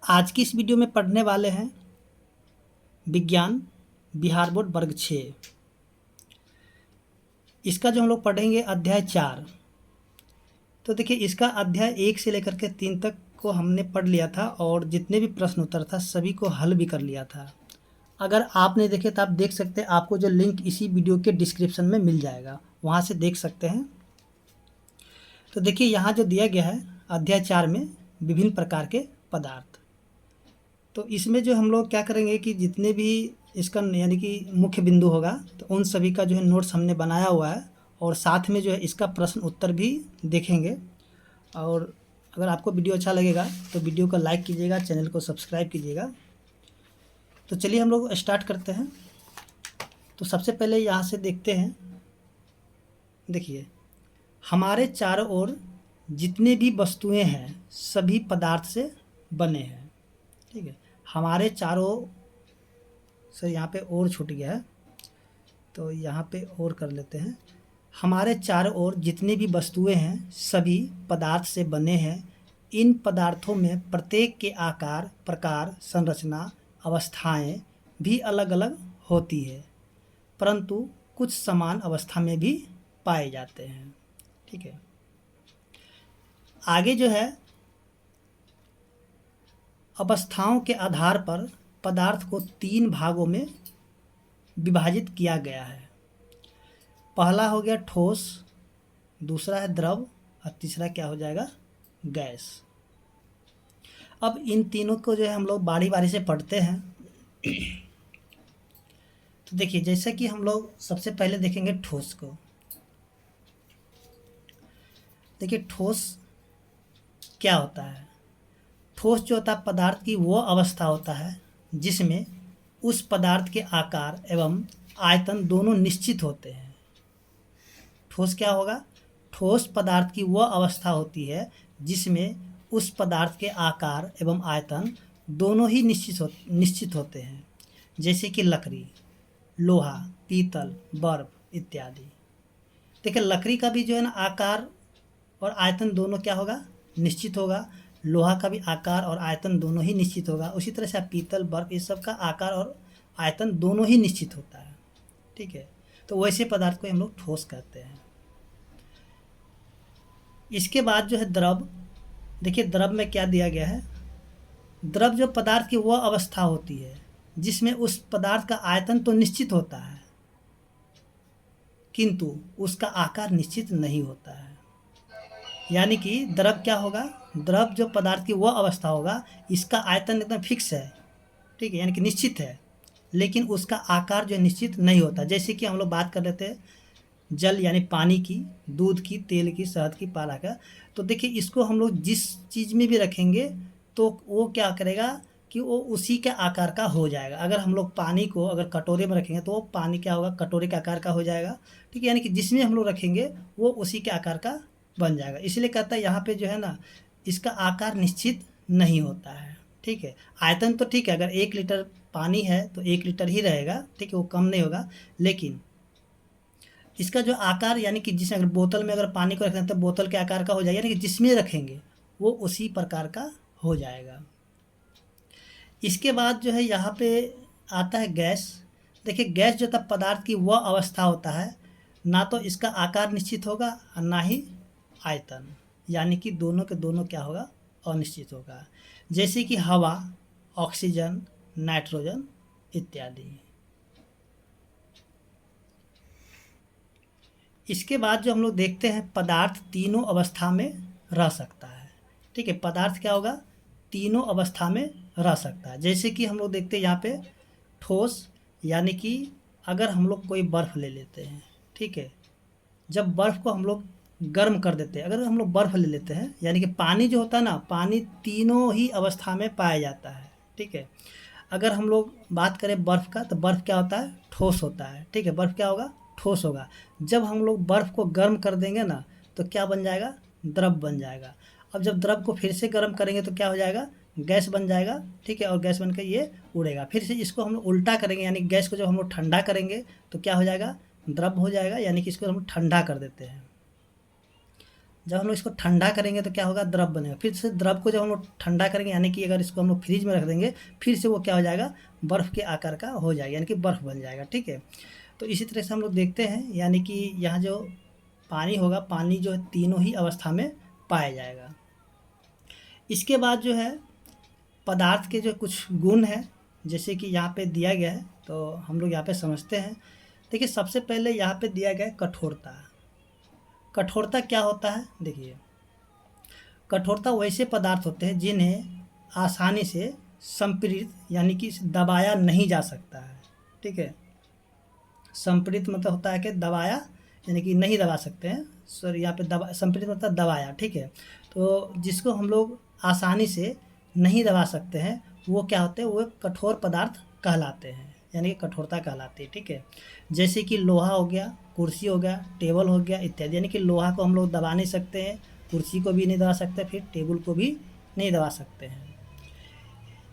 आज की इस वीडियो में पढ़ने वाले हैं विज्ञान बिहार बोर्ड वर्ग 6। इसका जो हम लोग पढ़ेंगे अध्याय 4। तो देखिए, इसका अध्याय 1 से लेकर के 3 तक को हमने पढ़ लिया था और जितने भी प्रश्न उत्तर था सभी को हल भी कर लिया था। अगर आप नहीं देखे तो आप देख सकते हैं, आपको जो लिंक इसी वीडियो के डिस्क्रिप्शन में मिल जाएगा, वहाँ से देख सकते हैं। तो देखिए, यहाँ जो दिया गया है अध्याय 4 में विभिन्न प्रकार के पदार्थ। तो इसमें जो हम लोग क्या करेंगे कि जितने भी इसका यानी कि मुख्य बिंदु होगा तो उन सभी का जो है नोट्स हमने बनाया हुआ है और साथ में जो है इसका प्रश्न उत्तर भी देखेंगे। और अगर आपको वीडियो अच्छा लगेगा तो वीडियो को लाइक कीजिएगा, चैनल को सब्सक्राइब कीजिएगा। तो चलिए हम लोग स्टार्ट करते हैं। तो सबसे पहले यहाँ से देखते हैं। देखिए, हमारे चारों ओर जितने भी वस्तुएं हैं सभी पदार्थ से बने हैं। ठीक है, हमारे चारों से यहाँ पे और छूट गया है तो यहाँ पे और कर लेते हैं। हमारे चारों ओर जितने भी वस्तुएं हैं सभी पदार्थ से बने हैं। इन पदार्थों में प्रत्येक के आकार, प्रकार, संरचना, अवस्थाएं भी अलग अलग होती है, परंतु कुछ समान अवस्था में भी पाए जाते हैं। ठीक है, आगे जो है अवस्थाओं के आधार पर पदार्थ को 3 भागों में विभाजित किया गया है। पहला हो गया ठोस, दूसरा है द्रव और तीसरा क्या हो जाएगा, गैस। अब इन तीनों को जो है हम लोग बारी बारी से पढ़ते हैं। तो देखिए, जैसे कि हम लोग सबसे पहले देखेंगे ठोस को। देखिए, ठोस क्या होता है। ठोस जो होता है पदार्थ की वो अवस्था होता है जिसमें उस पदार्थ के आकार एवं आयतन दोनों निश्चित होते हैं। ठोस क्या होगा, ठोस पदार्थ की वह अवस्था होती है जिसमें उस पदार्थ के आकार एवं आयतन दोनों ही निश्चित होते हैं, जैसे कि लकड़ी, लोहा, पीतल, बर्फ इत्यादि। देखिए, लकड़ी का भी जो है ना आकार और आयतन दोनों क्या होगा, निश्चित होगा। लोहा का भी आकार और आयतन दोनों ही निश्चित होगा। उसी तरह से पीतल, बर्फ, इस सब का आकार और आयतन दोनों ही निश्चित होता है। ठीक है, तो वैसे पदार्थ को हम लोग ठोस कहते हैं। इसके बाद जो है द्रव। देखिए, द्रव में क्या दिया गया है। द्रव जो पदार्थ की वह अवस्था होती है जिसमें उस पदार्थ का आयतन तो निश्चित होता है किंतु उसका आकार निश्चित नहीं होता है। यानी कि द्रव क्या होगा, द्रव जो पदार्थ की वह अवस्था होगा, इसका आयतन एकदम फिक्स है। ठीक है, यानी कि निश्चित है, लेकिन उसका आकार जो निश्चित नहीं होता। जैसे कि हम लोग बात कर लेते हैं जल यानी पानी की, दूध की, तेल की, शहद की, पारा का। तो देखिए, इसको हम लोग जिस चीज़ में भी रखेंगे तो वो क्या करेगा कि वो उसी के आकार का हो जाएगा। अगर हम लोग पानी को अगर कटोरे में रखेंगे तो वो पानी क्या होगा, कटोरे के आकार का हो जाएगा। ठीक है, यानी कि जिसमें हम लोग रखेंगे वो उसी के आकार का बन जाएगा। इसलिए कहता है यहाँ पे जो है ना, इसका आकार निश्चित नहीं होता है। ठीक है, आयतन तो ठीक है, अगर 1 लीटर पानी है तो 1 लीटर ही रहेगा। ठीक है, वो कम नहीं होगा, लेकिन इसका जो आकार यानी कि जिसमें अगर बोतल में अगर पानी को रखें तो बोतल के आकार का हो जाएगा, यानी कि जिसमें रखेंगे वो उसी प्रकार का हो जाएगा। इसके बाद जो है यहाँ पे आता है गैस। देखिए, गैस जो था पदार्थ की वह अवस्था होता है, ना तो इसका आकार निश्चित होगा और ना ही आयतन, यानी कि दोनों के दोनों क्या होगा, अनिश्चित होगा। जैसे कि हवा, ऑक्सीजन, नाइट्रोजन इत्यादि। इसके बाद जो हम लोग देखते हैं पदार्थ तीनों अवस्था में रह सकता है। ठीक है, पदार्थ क्या होगा, तीनों अवस्था में रह सकता है। जैसे कि हम लोग देखते हैं यहाँ पे ठोस, यानी कि अगर हम लोग कोई बर्फ़ ले लेते हैं। ठीक है, जब बर्फ़ को हम लोग गर्म कर देते हैं, अगर हम लोग बर्फ़ ले लेते हैं, यानी कि पानी जो होता है ना, पानी तीनों ही अवस्था में पाया जाता है। ठीक है, अगर हम लोग बात करें बर्फ़ का तो बर्फ़ क्या होता है, ठोस होता है। ठीक है, बर्फ़ क्या होगा, ठोस होगा। जब हम लोग बर्फ़ को गर्म कर देंगे ना तो क्या बन जाएगा, द्रव बन जाएगा। अब जब द्रव को फिर से गर्म करेंगे तो क्या हो जाएगा, गैस बन जाएगा। ठीक है, और गैस बनकर ये उड़ेगा। फिर से इसको हम लोग उल्टा करेंगे, यानी गैस को जब हम लोग ठंडा करेंगे तो क्या हो जाएगा, द्रव हो जाएगा, यानी कि इसको हम ठंडा कर देते हैं। जब हम लोग इसको ठंडा करेंगे तो क्या होगा, द्रव बनेगा। फिर से द्रव को जब हम लोग ठंडा करेंगे, यानी कि अगर इसको हम लोग फ्रिज में रख देंगे, फिर से वो क्या हो जाएगा, बर्फ़ के आकार का हो जाएगा, यानी कि बर्फ़ बन जाएगा। ठीक है, तो इसी तरह से हम लोग देखते हैं, यानी कि यहाँ जो पानी होगा, पानी जो है तीनों ही अवस्था में पाया जाएगा। इसके बाद जो है पदार्थ के जो कुछ गुण हैं, जैसे कि यहाँ पे दिया गया है, तो हम लोग यहाँ पे समझते हैं। देखिए, सबसे पहले यहाँ पे दिया गया है कठोरता। कठोरता क्या होता है, देखिए, कठोरता वैसे पदार्थ होते हैं जिन्हें आसानी से संपीड़ित यानी कि दबाया नहीं जा सकता है। ठीक है, संपीड़ित मतलब होता है कि दबाया, यानी कि नहीं दबा सकते हैं, सॉरी, यहाँ पे दबा, संपीड़ित मतलब दबाया। ठीक है, तो जिसको हम लोग आसानी से नहीं दबा सकते हैं, वो क्या होते हैं, वो कठोर पदार्थ कहलाते हैं, यानी कि कठोरता कहलाती है। ठीक है, जैसे कि लोहा हो गया, कुर्सी हो गया, टेबल हो गया इत्यादि। यानी कि लोहा को हम लोग दबा नहीं सकते हैं, कुर्सी को भी नहीं दबा सकते, फिर टेबल को भी नहीं दबा सकते हैं।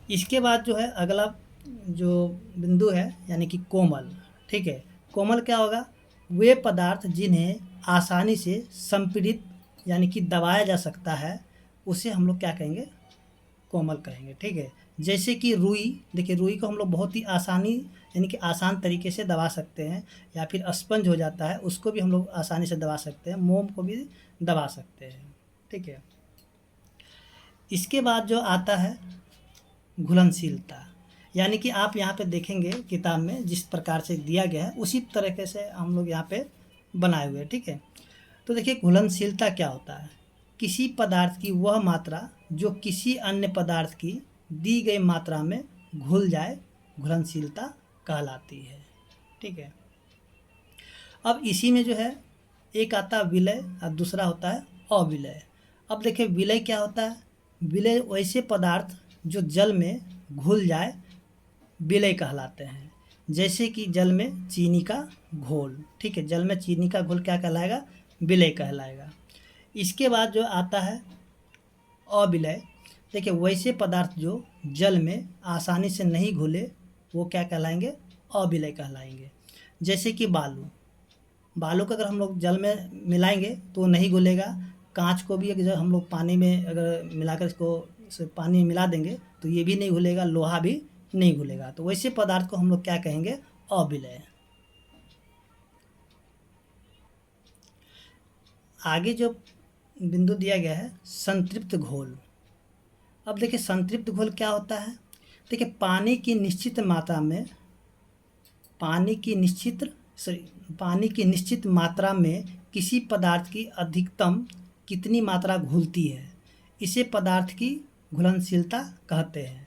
इसके बाद जो है अगला जो बिंदु है, यानी कि कोमल। ठीक है, कोमल क्या होगा, वे पदार्थ जिन्हें आसानी से संपीड़ित यानी कि दबाया जा सकता है, उसे हम लोग क्या कहेंगे, कोमल कहेंगे। ठीक है, जैसे कि रुई। देखिए, रुई को हम लोग बहुत ही आसानी यानी कि आसान तरीके से दबा सकते हैं, या फिर स्पंज हो जाता है, उसको भी हम लोग आसानी से दबा सकते हैं, मोम को भी दबा सकते हैं। ठीक है, इसके बाद जो आता है घुलनशीलता, यानी कि आप यहाँ पे देखेंगे किताब में जिस प्रकार से दिया गया है, उसी तरीके से हम लोग यहाँ पे बनाए हुए हैं। ठीक है, तो देखिए, घुलनशीलता क्या होता है, किसी पदार्थ की वह मात्रा जो किसी अन्य पदार्थ की दी गई मात्रा में घुल जाए, घुलनशीलता कहलाती है। ठीक है, अब इसी में जो है एक आता है विलय और दूसरा होता है अविलय। अब देखिए, विलय क्या होता है, विलय वैसे पदार्थ जो जल में घुल जाए, विलय कहलाते हैं। जैसे कि जल में चीनी का घोल। ठीक है, जल में चीनी का घोल क्या कहलाएगा, विलय कहलाएगा। इसके बाद जो आता है अविलय। देखिए, वैसे पदार्थ जो जल में आसानी से नहीं घुले, वो क्या कहलाएंगे, अविलय कहलाएंगे। जैसे कि बालू। बालू को अगर हम लोग जल में मिलाएंगे तो वो नहीं घुलेगा। कांच को भी अगर हम लोग पानी में अगर मिलाकर इसको पानी में मिला देंगे तो ये भी नहीं घुलेगा, लोहा भी नहीं घुलेगा। तो वैसे पदार्थ को हम लोग क्या कहेंगे, अविलय। आगे जो बिंदु दिया गया है संतृप्त घोल। अब देखिए, संतृप्त घोल क्या होता है। देखिए, पानी की निश्चित मात्रा में किसी पदार्थ की अधिकतम कितनी मात्रा घुलती है, इसे पदार्थ की घुलनशीलता कहते हैं।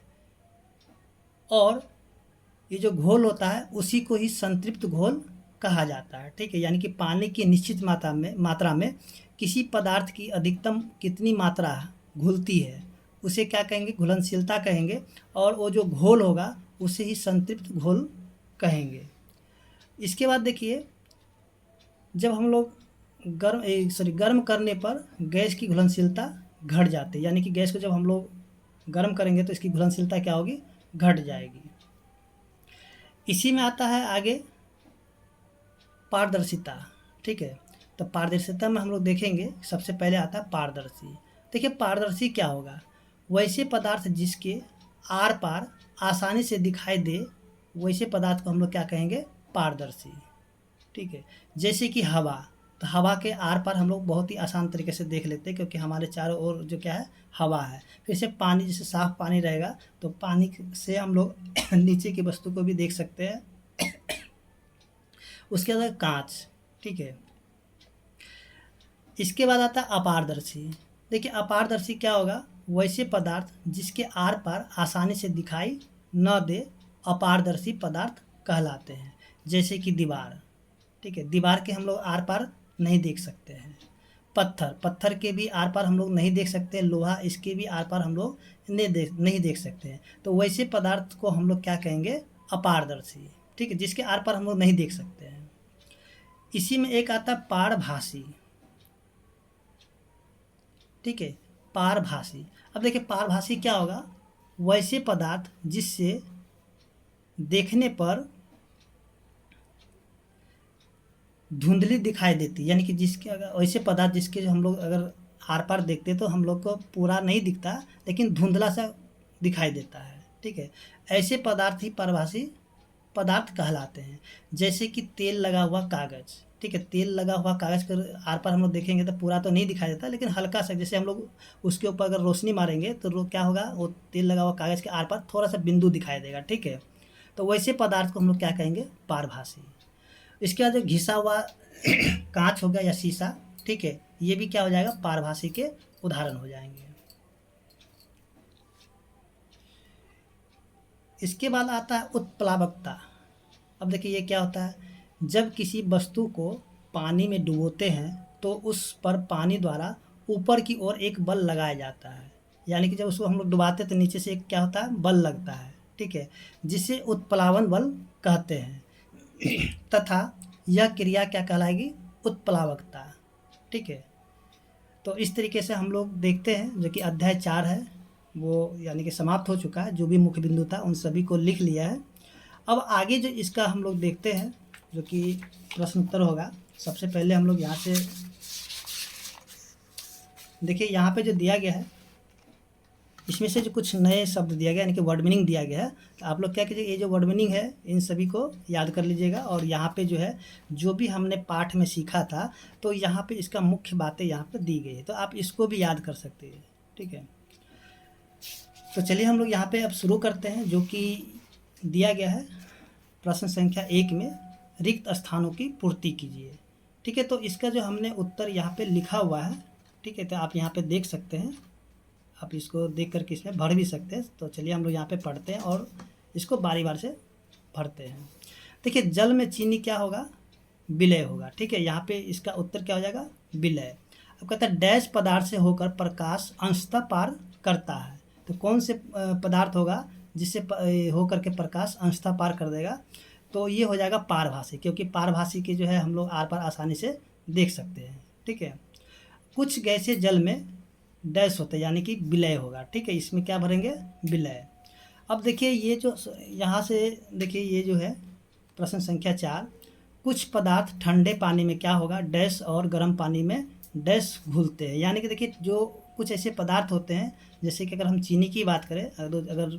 और ये जो घोल होता है उसी को ही संतृप्त घोल कहा जाता है। ठीक है, यानी कि पानी की निश्चित मात्रा में किसी पदार्थ की अधिकतम कितनी मात्रा घुलती है, उसे क्या कहेंगे, घुलनशीलता कहेंगे। और वो जो घोल होगा उसे ही संतृप्त घोल कहेंगे। इसके बाद देखिए, जब हम लोग गर्म करने पर गैस की घुलनशीलता घट जाती है, यानी कि गैस को जब हम लोग गर्म करेंगे तो इसकी घुलनशीलता क्या होगी, घट जाएगी। इसी में आता है आगे पारदर्शिता। ठीक है, तो पारदर्शिता में हम लोग देखेंगे सबसे पहले आता है पारदर्शी। देखिए, पारदर्शी क्या होगा, वैसे पदार्थ जिसके आर पार आसानी से दिखाई दे, वैसे पदार्थ को हम लोग क्या कहेंगे, पारदर्शी। ठीक है, जैसे कि हवा। तो हवा के आर पार हम लोग बहुत ही आसान तरीके से देख लेते हैं, क्योंकि हमारे चारों ओर जो क्या है, हवा है। फिर से पानी, जैसे साफ पानी रहेगा तो पानी से हम लोग नीचे की वस्तु को भी देख सकते हैं। उसके बाद कांच। ठीक है, इसके बाद आता है अपारदर्शी। देखिए, अपारदर्शी क्या होगा, वैसे पदार्थ जिसके आर पार आसानी से दिखाई न दे, अपारदर्शी पदार्थ कहलाते हैं। जैसे कि दीवार। ठीक है, दीवार के हम लोग आर पार नहीं देख सकते हैं। पत्थर के भी आर पार हम लोग नहीं देख सकते हैं। लोहा, इसके भी आर पार हम लोग नहीं देख सकते हैं। तो वैसे पदार्थ को हम लोग क्या कहेंगे, अपारदर्शी। ठीक है, जिसके आर पार हम लोग नहीं देख सकते हैं। इसी में एक आता है पारभासी। ठीक है, पारभासी। अब देखिए, पारभासी क्या होगा, वैसे पदार्थ जिससे देखने पर धुंधली दिखाई देती, यानी कि जिसके अगर ऐसे पदार्थ जिसके जो हम लोग अगर आर पार देखते तो हम लोग को पूरा नहीं दिखता, लेकिन धुंधला सा दिखाई देता है, ठीक है। ऐसे पदार्थ ही पारभासी पदार्थ कहलाते हैं। जैसे कि तेल लगा हुआ कागज़, ठीक है, तेल लगा हुआ कागज़ का आर पार हम लोग देखेंगे तो पूरा तो नहीं दिखाई देता, लेकिन हल्का सा, जैसे हम लोग उसके ऊपर अगर रोशनी मारेंगे तो क्या होगा, वो तेल लगा हुआ कागज़ के आर पार थोड़ा सा बिंदु दिखाई देगा, ठीक है। तो वैसे पदार्थ को हम लोग क्या कहेंगे, पारभासी। इसके बाद जो घिसा हुआ कांच हो गया या शीशा, ठीक है, ये भी क्या हो जाएगा, पारभासी के उदाहरण हो जाएंगे। इसके बाद आता है उत्प्लावकता। अब देखिए ये क्या होता है, जब किसी वस्तु को पानी में डुबोते हैं तो उस पर पानी द्वारा ऊपर की ओर एक बल लगाया जाता है, यानी कि जब उसको हम लोग डुबाते हैं तो नीचे से एक क्या होता है, बल लगता है, ठीक है, जिसे उत्प्लावन बल कहते हैं। तथा यह क्रिया क्या कहलाएगी, उत्प्लावकता, ठीक है। तो इस तरीके से हम लोग देखते हैं, जो कि अध्याय 4 है वो यानी कि समाप्त हो चुका है। जो भी मुख्य बिंदु था उन सभी को लिख लिया है। अब आगे जो इसका हम लोग देखते हैं, जो कि प्रश्न उत्तर होगा। सबसे पहले हम लोग यहाँ से देखिए, यहाँ पे जो दिया गया है इसमें से जो कुछ नए शब्द दिया गया, यानी कि वर्ड मीनिंग दिया गया है, तो आप लोग क्या कीजिए, ये जो वर्ड मीनिंग है इन सभी को याद कर लीजिएगा। और यहाँ पे जो है, जो भी हमने पाठ में सीखा था, तो यहाँ पे इसका मुख्य बातें यहाँ पे दी गई है, तो आप इसको भी याद कर सकते हैं, ठीक है। तो चलिए हम लोग यहाँ पे अब शुरू करते हैं, जो कि दिया गया है प्रश्न संख्या 1 में, रिक्त स्थानों की पूर्ति कीजिए, ठीक है। तो इसका जो हमने उत्तर यहाँ पे लिखा हुआ है, ठीक है, तो आप यहाँ पे देख सकते हैं, आप इसको देख करके इसमें भर भी सकते हैं। तो चलिए हम लोग यहाँ पे पढ़ते हैं और इसको बारी बार से भरते हैं। देखिए, जल में चीनी क्या होगा, विलय होगा, ठीक है। यहाँ पे इसका उत्तर क्या हो जाएगा, विलय। अब कहता है डैश पदार्थ से होकर प्रकाश अंशतः पार करता है, तो कौन से पदार्थ होगा जिससे होकर के प्रकाश अंशतः पार कर देगा, तो ये हो जाएगा पारभासी, क्योंकि पारभासी के जो है हम लोग आर पार आसानी से देख सकते हैं, ठीक है। कुछ गैसें जल में डैश होते हैं, यानी कि विलय होगा, ठीक है। इसमें क्या भरेंगे, विलय। अब देखिए ये जो यहाँ से देखिए, ये जो है प्रश्न संख्या 4, कुछ पदार्थ ठंडे पानी में क्या होगा, डैश, और गर्म पानी में डैश घुलते हैं। यानी कि देखिए, जो कुछ ऐसे पदार्थ होते हैं, जैसे कि अगर हम चीनी की बात करें, अगर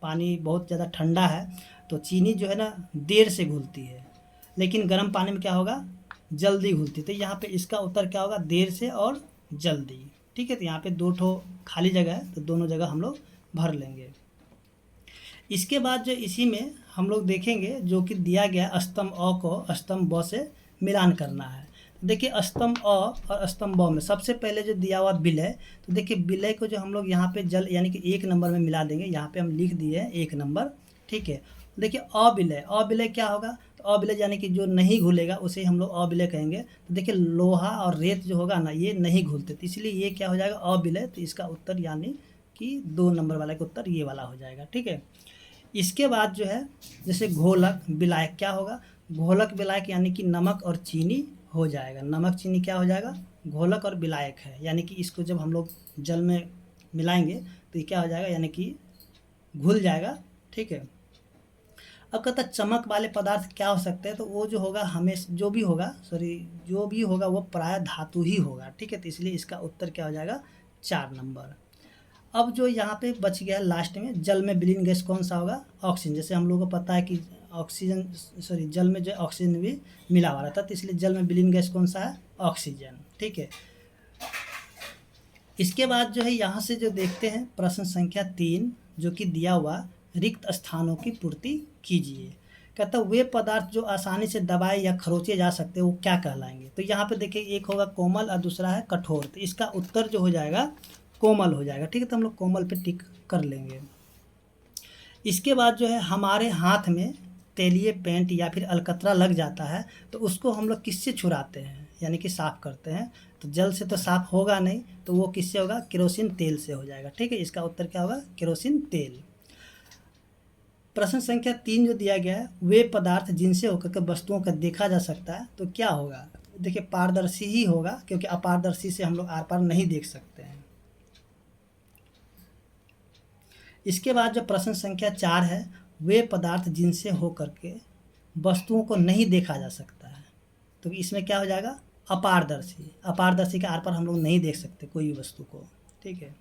पानी बहुत ज़्यादा ठंडा है तो चीनी जो है ना देर से घुलती है, लेकिन गर्म पानी में क्या होगा, जल्दी घुलती है। तो यहाँ पे इसका उत्तर क्या होगा, देर से और जल्दी, ठीक है। तो यहाँ पे 2 ठो खाली जगह है, तो दोनों जगह हम लोग भर लेंगे। इसके बाद जो इसी में हम लोग देखेंगे, जो कि दिया गया स्तंभ अ को स्तंभ ब से मिलान करना है। देखिए, स्तंभ अ और स्तंभ ब में सबसे पहले जो दिया हुआ विलय, तो देखिए विलय को जो हम लोग यहाँ पे जल यानी कि 1 नंबर में मिला देंगे। यहाँ पे हम लिख दिए हैं 1 नंबर, ठीक है। देखिए अविलय, अविलय क्या होगा, तो अविलय यानी कि जो नहीं घुलेगा उसे हम लोग अविलय कहेंगे। तो देखिए लोहा और रेत जो होगा ना, ये नहीं घुलते, तो इसलिए ये क्या हो जाएगा, अविलय। तो इसका उत्तर यानी कि 2 नंबर वाले का उत्तर ये वाला हो जाएगा, ठीक है। इसके बाद जो है, जैसे घोलक विलायक क्या होगा, घोलक विलायक यानी कि नमक और चीनी हो जाएगा। नमक चीनी क्या हो जाएगा, घोलक और विलायक है, यानी कि इसको जब हम लोग जल में मिलाएंगे तो ये क्या हो जाएगा, यानी कि घुल जाएगा, ठीक है। अब कहता है चमक वाले पदार्थ क्या हो सकते हैं, तो वो जो होगा हमेशा जो भी होगा वो प्राय धातु ही होगा, ठीक है। तो इसलिए इसका उत्तर क्या हो जाएगा, 4 नंबर। अब जो यहाँ पे बच गया लास्ट में, जल में विलीन गैस कौन सा होगा, ऑक्सीजन। जैसे हम लोगों को पता है कि जल में जो ऑक्सीजन भी मिला हुआ रहता है, तो इसलिए जल में विलीन गैस कौन सा है, ऑक्सीजन, ठीक है। इसके बाद जो है यहाँ से जो देखते हैं प्रश्न संख्या 3, जो कि दिया हुआ रिक्त स्थानों की पूर्ति कीजिए। कहता है वे पदार्थ जो आसानी से दबाए या खरोचे जा सकते हैं वो क्या कहलाएंगे। तो यहाँ पे देखिए, एक होगा कोमल और दूसरा है कठोर, तो इसका उत्तर जो हो जाएगा कोमल हो जाएगा, ठीक है। तो हम लोग कोमल पे टिक कर लेंगे। इसके बाद जो है, हमारे हाथ में तेलीय पेंट या फिर अलकतरा लग जाता है तो उसको हम लोग किससे छुड़ाते हैं, यानी कि साफ़ करते हैं। तो जल से तो साफ़ होगा नहीं, तो वो किससे होगा, केरोसिन तेल से हो जाएगा, ठीक है। इसका उत्तर क्या होगा, केरोसिन तेल। प्रश्न संख्या 3 जो दिया गया है, वे पदार्थ जिनसे होकर के वस्तुओं का देखा जा सकता है, तो क्या होगा। देखिए पारदर्शी ही होगा, क्योंकि अपारदर्शी से हम लोग आर पार नहीं देख सकते हैं। इसके बाद जो प्रश्न संख्या 4 है, वे पदार्थ जिनसे होकर के वस्तुओं को नहीं देखा जा सकता है, तो इसमें क्या हो जाएगा, अपारदर्शी। अपारदर्शी के आर पार हम लोग नहीं देख सकते कोई भी वस्तु को, ठीक है।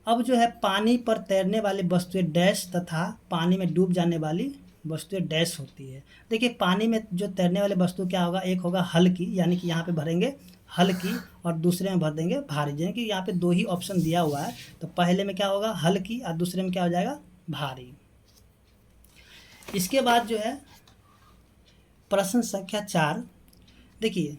अब जो है पानी पर तैरने वाली वस्तुएं डैश तथा पानी में डूब जाने वाली वस्तुएं डैश होती है। देखिए पानी में जो तैरने वाली वस्तु क्या होगा, एक होगा हल्की, यानी कि यहाँ पे भरेंगे हल्की, और दूसरे में भर देंगे भारी। यानी कि यहाँ पे दो ही ऑप्शन दिया हुआ है, तो पहले में क्या होगा हल्की और दूसरे में क्या हो जाएगा भारी। इसके बाद जो है प्रश्न संख्या 4, देखिए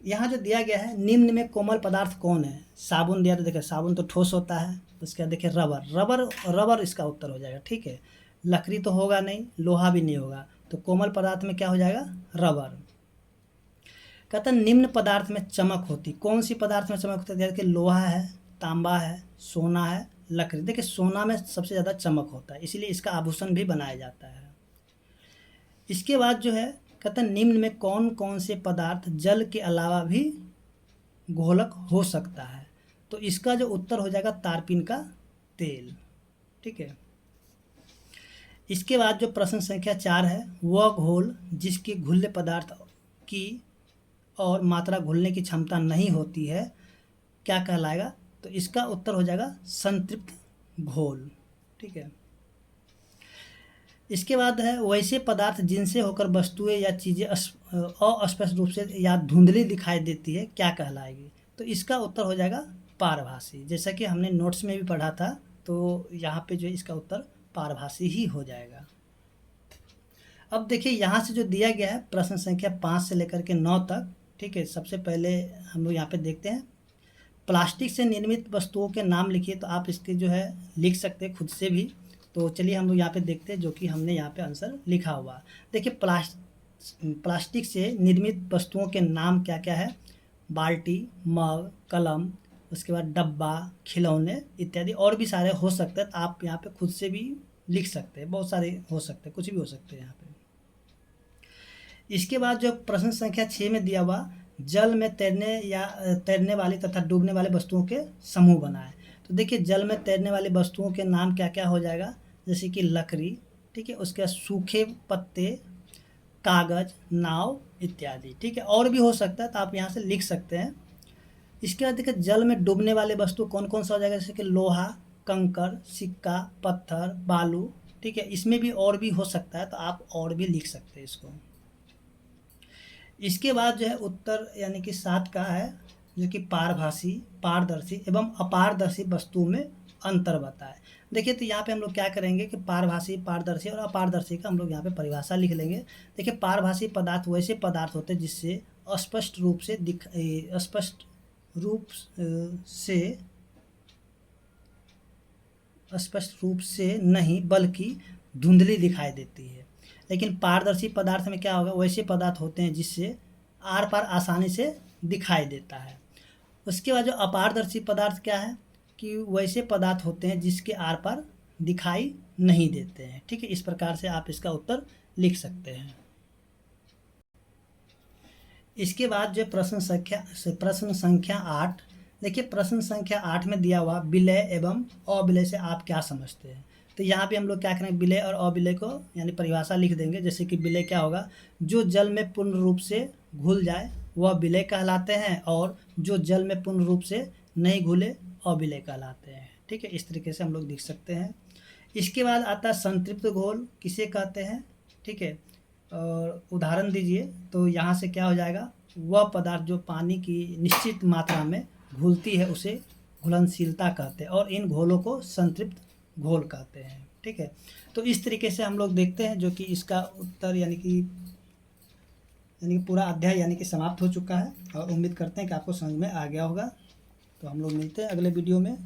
यहाँ जो दिया गया है, निम्न में कोमल पदार्थ कौन है। साबुन दिया, तो देखिए साबुन तो ठोस होता है। उसके बाद देखिए रबर, रबर रबर इसका उत्तर हो जाएगा, ठीक है। लकड़ी तो होगा नहीं, लोहा भी नहीं होगा, तो कोमल पदार्थ में क्या हो जाएगा रबर। कहते हैं निम्न पदार्थ में चमक होती, कौन सी पदार्थ में चमक होती है, जैसे कि लोहा है, तांबा है, सोना है, लकड़ी। देखिए सोना में सबसे ज़्यादा चमक होता है, इसीलिए इसका आभूषण भी बनाया जाता है। इसके बाद जो है कहते हैं निम्न में कौन कौन से पदार्थ जल के अलावा भी घोलक हो सकता है। तो इसका जो उत्तर हो जाएगा तारपीन का तेल, ठीक है। इसके बाद जो प्रश्न संख्या 4 है, वह घोल जिसके घुल्ले पदार्थ की और मात्रा घुलने की क्षमता नहीं होती है क्या कहलाएगा। तो इसका उत्तर हो जाएगा संतृप्त घोल, ठीक है। इसके बाद है वैसे पदार्थ जिनसे होकर वस्तुएं या चीज़ें अस्पष्ट रूप से या धुंधली दिखाई देती है क्या कहलाएगी। तो इसका उत्तर हो जाएगा पारभासी। जैसा कि हमने नोट्स में भी पढ़ा था, तो यहाँ पे जो है इसका उत्तर पारभासी ही हो जाएगा। अब देखिए यहाँ से जो दिया गया है प्रश्न संख्या 5 से लेकर के 9 तक, ठीक है। सबसे पहले हम लोग यहाँ पे देखते हैं, प्लास्टिक से निर्मित वस्तुओं के नाम लिखिए। तो आप इसके जो है लिख सकते हैं खुद से भी। तो चलिए हम लोग यहाँ पे देखते हैं जो कि हमने यहाँ पे आंसर लिखा हुआ। देखिए प्लास्टिक से निर्मित वस्तुओं के नाम क्या क्या है, बाल्टी, मग, कलम, उसके बाद डब्बा, खिलौने इत्यादि, और भी सारे हो सकते हैं। तो आप यहाँ पे खुद से भी लिख सकते हैं, बहुत सारे हो सकते हैं, कुछ भी हो सकते हैं यहाँ पे। इसके बाद जो प्रश्न संख्या 6 में दिया हुआ, जल में तैरने या तैरने वाली तथा डूबने वाले वस्तुओं के समूह बनाए। तो देखिए जल में तैरने वाली वस्तुओं के नाम क्या क्या हो जाएगा, जैसे कि लकड़ी, ठीक है, उसके बाद सूखे पत्ते, कागज, नाव इत्यादि, ठीक है। और भी हो सकता है, तो आप यहाँ से लिख सकते हैं। इसके बाद देखिए जल में डूबने वाले वस्तु कौन कौन सा हो जाएगा, जैसे कि लोहा, कंकड़, सिक्का, पत्थर, बालू, ठीक है। इसमें भी और भी हो सकता है, तो आप और भी लिख सकते हैं इसको। इसके बाद जो है उत्तर यानी कि 7 का है, जो कि पारभासी, पारदर्शी एवं अपारदर्शी वस्तु में अंतर बताए। देखिए तो यहाँ पे हम लोग क्या करेंगे कि पारभासी, पारदर्शी और अपारदर्शी का हम लोग यहाँ पे परिभाषा लिख लेंगे। देखिए पारभासी पदार्थ वैसे पदार्थ होते हैं जिससे स्पष्ट रूप से नहीं बल्कि धुंधली दिखाई देती है। लेकिन पारदर्शी पदार्थ में क्या होगा, वैसे पदार्थ होते हैं जिससे आर पार आसानी से दिखाई देता है। उसके बाद जो अपारदर्शी पदार्थ क्या है, कि वैसे पदार्थ होते हैं जिसके आर पार दिखाई नहीं देते हैं, ठीक है। इस प्रकार से आप इसका उत्तर लिख सकते हैं। इसके बाद जो प्रश्न संख्या 8, देखिए प्रश्न संख्या 8 में दिया हुआ विलय एवं अविलय से आप क्या समझते हैं। तो यहाँ पे हम लोग क्या करेंगे, विलय और अविलय को यानी परिभाषा लिख देंगे। जैसे कि विलय क्या होगा, जो जल में पूर्ण रूप से घुल जाए वह विलय कहलाते हैं, और जो जल में पूर्ण रूप से नहीं घुले अविलय कहलाते हैं, ठीक है। इस तरीके से हम लोग लिख सकते हैं। इसके बाद आता है संतृप्त घोल किसे कहते हैं, ठीक है। और उदाहरण दीजिए। तो यहाँ से क्या हो जाएगा, वह पदार्थ जो पानी की निश्चित मात्रा में घुलती है उसे घुलनशीलता कहते हैं, और इन घोलों को संतृप्त घोल कहते हैं, ठीक है। तो इस तरीके से हम लोग देखते हैं, जो कि इसका उत्तर यानी कि पूरा अध्याय यानी कि समाप्त हो चुका है, और उम्मीद करते हैं कि आपको समझ में आ गया होगा। तो हम लोग मिलते हैं अगले वीडियो में।